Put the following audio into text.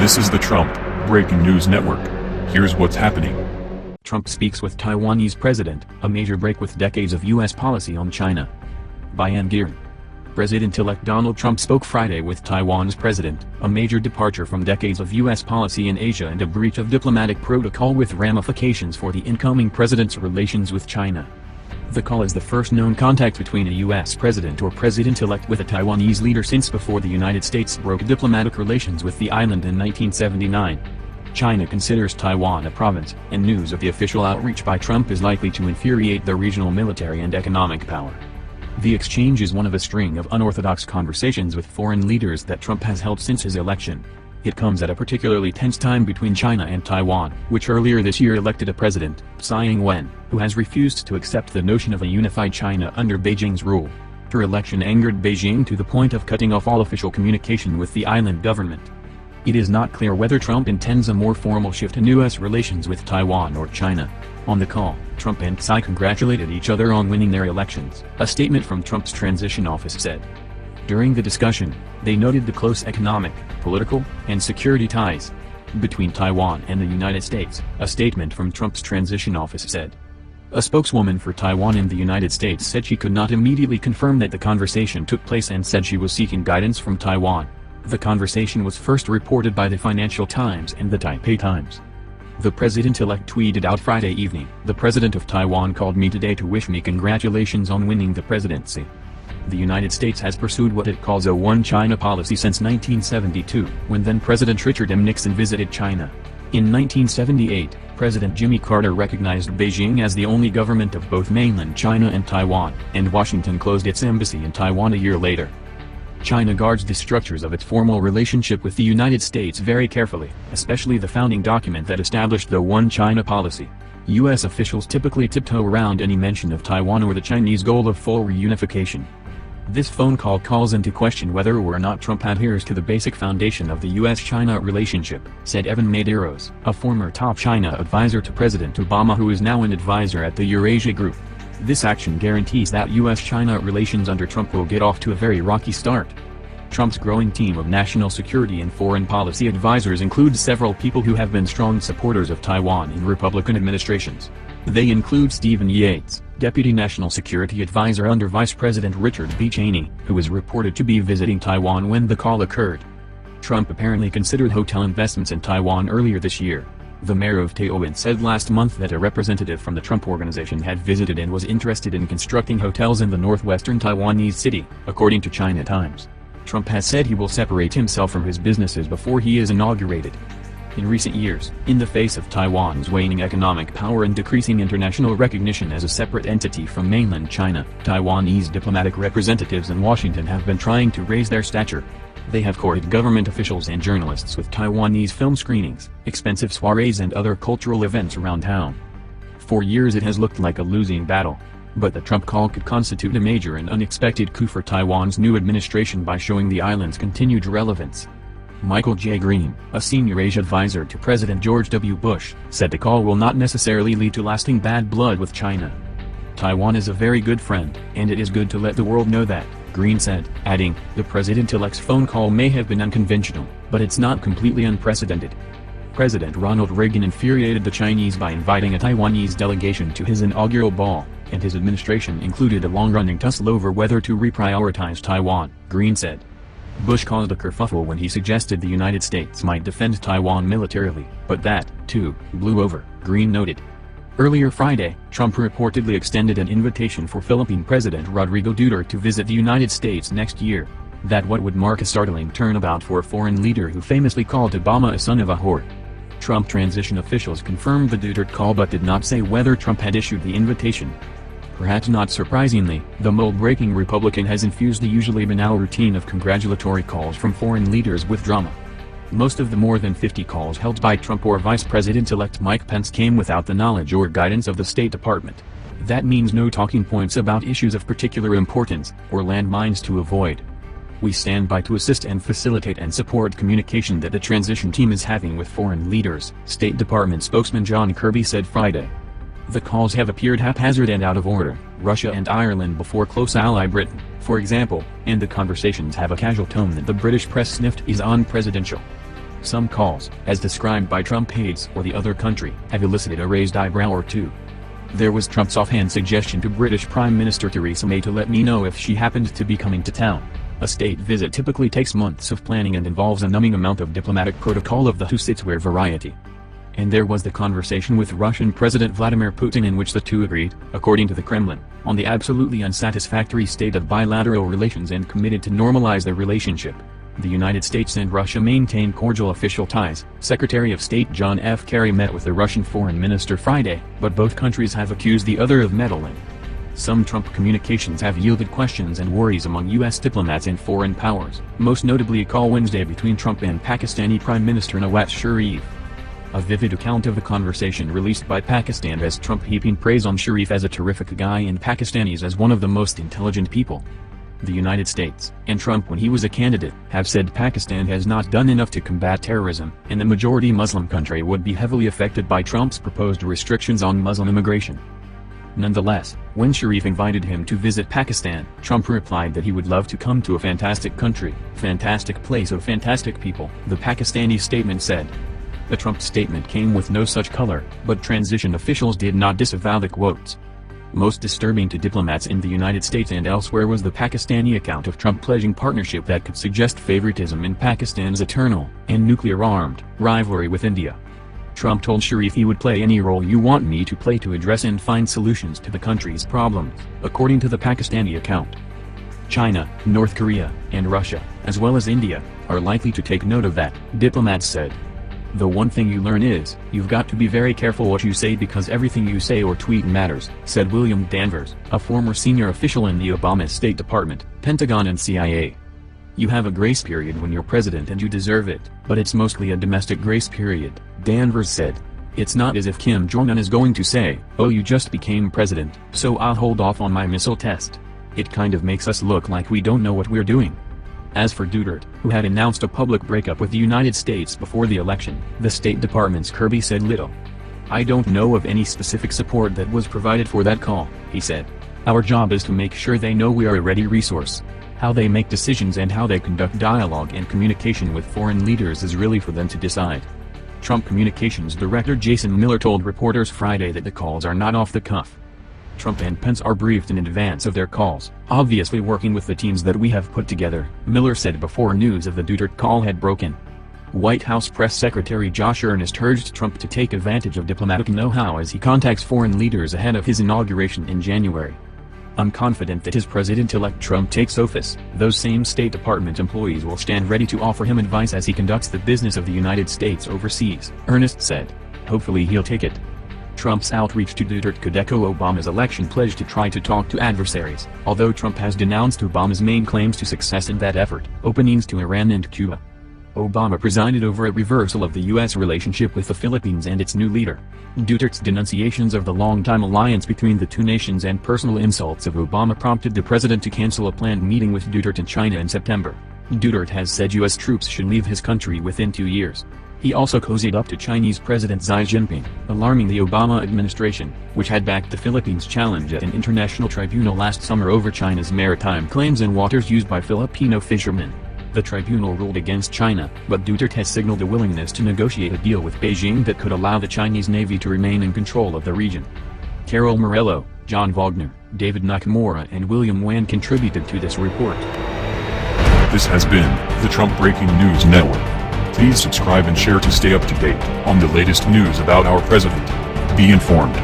This is the Trump Breaking News Network. Here's what's happening. Trump speaks with Taiwanese president, a major break with decades of U.S. policy on China. By Anne Gearan. President-elect Donald Trump spoke Friday with Taiwan's president, a major departure from decades of U.S. policy in Asia and a breach of diplomatic protocol with ramifications for the incoming president's relations with China. The call is the first known contact between a U.S. president or president-elect with a Taiwanese leader since before the United States broke diplomatic relations with the island in 1979. China considers Taiwan a province, and news of the official outreach by Trump is likely to infuriate the regional military and economic power. The exchange is one of a string of unorthodox conversations with foreign leaders that Trump has held since his election. It comes at a particularly tense time between China and Taiwan, which earlier this year elected a president, Tsai Ing-wen, who has refused to accept the notion of a unified China under Beijing's rule. Her election angered Beijing to the point of cutting off all official communication with the island government. It is not clear whether Trump intends a more formal shift in U.S. relations with Taiwan or China. On the call, Trump and Tsai congratulated each other on winning their elections, a statement from Trump's transition office said. During the discussion, they noted the close economic, political, and security ties between Taiwan and the United States, a statement from Trump's transition office said. A spokeswoman for Taiwan in the United States said she could not immediately confirm that the conversation took place and said she was seeking guidance from Taiwan. The conversation was first reported by the Financial Times and the Taipei Times. The president-elect tweeted out Friday evening, "The president of Taiwan called me today to wish me congratulations on winning the presidency." The United States has pursued what it calls a One China policy since 1972, when then-President Richard M. Nixon visited China. In 1978, President Jimmy Carter recognized Beijing as the only government of both mainland China and Taiwan, and Washington closed its embassy in Taiwan a year later. China guards the structures of its formal relationship with the United States very carefully, especially the founding document that established the One China policy. U.S. officials typically tiptoe around any mention of Taiwan or the Chinese goal of full reunification. This phone call calls into question whether or not Trump adheres to the basic foundation of the U.S.-China relationship, said Evan Medeiros, a former top China advisor to President Obama who is now an advisor at the Eurasia Group. This action guarantees that U.S.-China relations under Trump will get off to a very rocky start. Trump's growing team of national security and foreign policy advisors includes several people who have been strong supporters of Taiwan in Republican administrations. They include Stephen Yates, Deputy National Security Advisor under Vice President Richard B. Cheney, who was reported to be visiting Taiwan when the call occurred. Trump apparently considered hotel investments in Taiwan earlier this year. The mayor of Taoyuan said last month that a representative from the Trump Organization had visited and was interested in constructing hotels in the northwestern Taiwanese city, according to China Times. Trump has said he will separate himself from his businesses before he is inaugurated. In recent years, in the face of Taiwan's waning economic power and decreasing international recognition as a separate entity from mainland China, Taiwanese diplomatic representatives in Washington have been trying to raise their stature. They have courted government officials and journalists with Taiwanese film screenings, expensive soirees and other cultural events around town. For years it has looked like a losing battle. But the Trump call could constitute a major and unexpected coup for Taiwan's new administration by showing the island's continued relevance. Michael J. Green, a senior Asia advisor to President George W. Bush, said the call will not necessarily lead to lasting bad blood with China. Taiwan is a very good friend, and it is good to let the world know that, Green said, adding, the president-elect's phone call may have been unconventional, but it's not completely unprecedented. President Ronald Reagan infuriated the Chinese by inviting a Taiwanese delegation to his inaugural ball, and his administration included a long-running tussle over whether to reprioritize Taiwan, Green said. Bush caused a kerfuffle when he suggested the United States might defend Taiwan militarily, but that, too, blew over, Green noted. Earlier Friday, Trump reportedly extended an invitation for Philippine President Rodrigo Duterte to visit the United States next year. That would mark a startling turnabout for a foreign leader who famously called Obama a son of a whore. Trump transition officials confirmed the Duterte call but did not say whether Trump had issued the invitation. Perhaps not surprisingly, the mold-breaking Republican has infused the usually banal routine of congratulatory calls from foreign leaders with drama. Most of the more than 50 calls held by Trump or Vice President-elect Mike Pence came without the knowledge or guidance of the State Department. That means no talking points about issues of particular importance, or landmines to avoid. We stand by to assist and facilitate and support communication that the transition team is having with foreign leaders, State Department spokesman John Kirby said Friday. The calls have appeared haphazard and out of order, Russia and Ireland before close ally Britain, for example, and the conversations have a casual tone that the British press sniffed is unpresidential. Some calls, as described by Trump aides or the other country, have elicited a raised eyebrow or two. There was Trump's offhand suggestion to British Prime Minister Theresa May to let me know if she happened to be coming to town. A state visit typically takes months of planning and involves a numbing amount of diplomatic protocol of the who-sits-where variety. And there was the conversation with Russian President Vladimir Putin in which the two agreed, according to the Kremlin, on the absolutely unsatisfactory state of bilateral relations and committed to normalize the relationship. The United States and Russia maintain cordial official ties. Secretary of State John F. Kerry met with the Russian Foreign Minister Friday, but both countries have accused the other of meddling. Some Trump communications have yielded questions and worries among U.S. diplomats and foreign powers, most notably a call Wednesday between Trump and Pakistani Prime Minister Nawaz Sharif. A vivid account of the conversation released by Pakistan has Trump heaping praise on Sharif as a terrific guy and Pakistanis as one of the most intelligent people. The United States, and Trump when he was a candidate, have said Pakistan has not done enough to combat terrorism, and the majority Muslim country would be heavily affected by Trump's proposed restrictions on Muslim immigration. Nonetheless, when Sharif invited him to visit Pakistan, Trump replied that he would love to come to a fantastic country, fantastic place of fantastic people, the Pakistani statement said. The Trump statement came with no such color, but transition officials did not disavow the quotes. Most disturbing to diplomats in the United States and elsewhere was the Pakistani account of Trump pledging partnership that could suggest favoritism in Pakistan's eternal, and nuclear-armed, rivalry with India. Trump told Sharif he would play any role you want me to play to address and find solutions to the country's problems, according to the Pakistani account. China, North Korea, and Russia, as well as India, are likely to take note of that, diplomats said. The one thing you learn is, you've got to be very careful what you say because everything you say or tweet matters, said William Danvers, a former senior official in the Obama State Department, Pentagon and CIA. You have a grace period when you're president and you deserve it, but it's mostly a domestic grace period, Danvers said. It's not as if Kim Jong-un is going to say, oh you just became president, so I'll hold off on my missile test. It kind of makes us look like we don't know what we're doing. As for Duterte, who had announced a public breakup with the United States before the election, the State Department's Kirby said little. I don't know of any specific support that was provided for that call, he said. Our job is to make sure they know we are a ready resource. How they make decisions and how they conduct dialogue and communication with foreign leaders is really for them to decide. Trump Communications Director Jason Miller told reporters Friday that the calls are not off the cuff. Trump and Pence are briefed in advance of their calls, obviously working with the teams that we have put together, Miller said before news of the Duterte call had broken. White House Press Secretary Josh Earnest urged Trump to take advantage of diplomatic know-how as he contacts foreign leaders ahead of his inauguration in January. I'm confident that as President-elect Trump takes office, those same State Department employees will stand ready to offer him advice as he conducts the business of the United States overseas, Earnest said. Hopefully he'll take it. Trump's outreach to Duterte could echo Obama's election pledge to try to talk to adversaries, although Trump has denounced Obama's main claims to success in that effort, openings to Iran and Cuba. Obama presided over a reversal of the U.S. relationship with the Philippines and its new leader. Duterte's denunciations of the long-time alliance between the two nations and personal insults of Obama prompted the president to cancel a planned meeting with Duterte in China in September. Duterte has said U.S. troops should leave his country within 2 years. He also cozied up to Chinese President Xi Jinping, alarming the Obama administration, which had backed the Philippines' challenge at an international tribunal last summer over China's maritime claims in waters used by Filipino fishermen. The tribunal ruled against China, but Duterte has signaled a willingness to negotiate a deal with Beijing that could allow the Chinese Navy to remain in control of the region. Carol Morello, John Wagner, David Nakamura and William Wan contributed to this report. This has been the Trump Breaking News Network. Please subscribe and share to stay up to date on the latest news about our president. Be informed.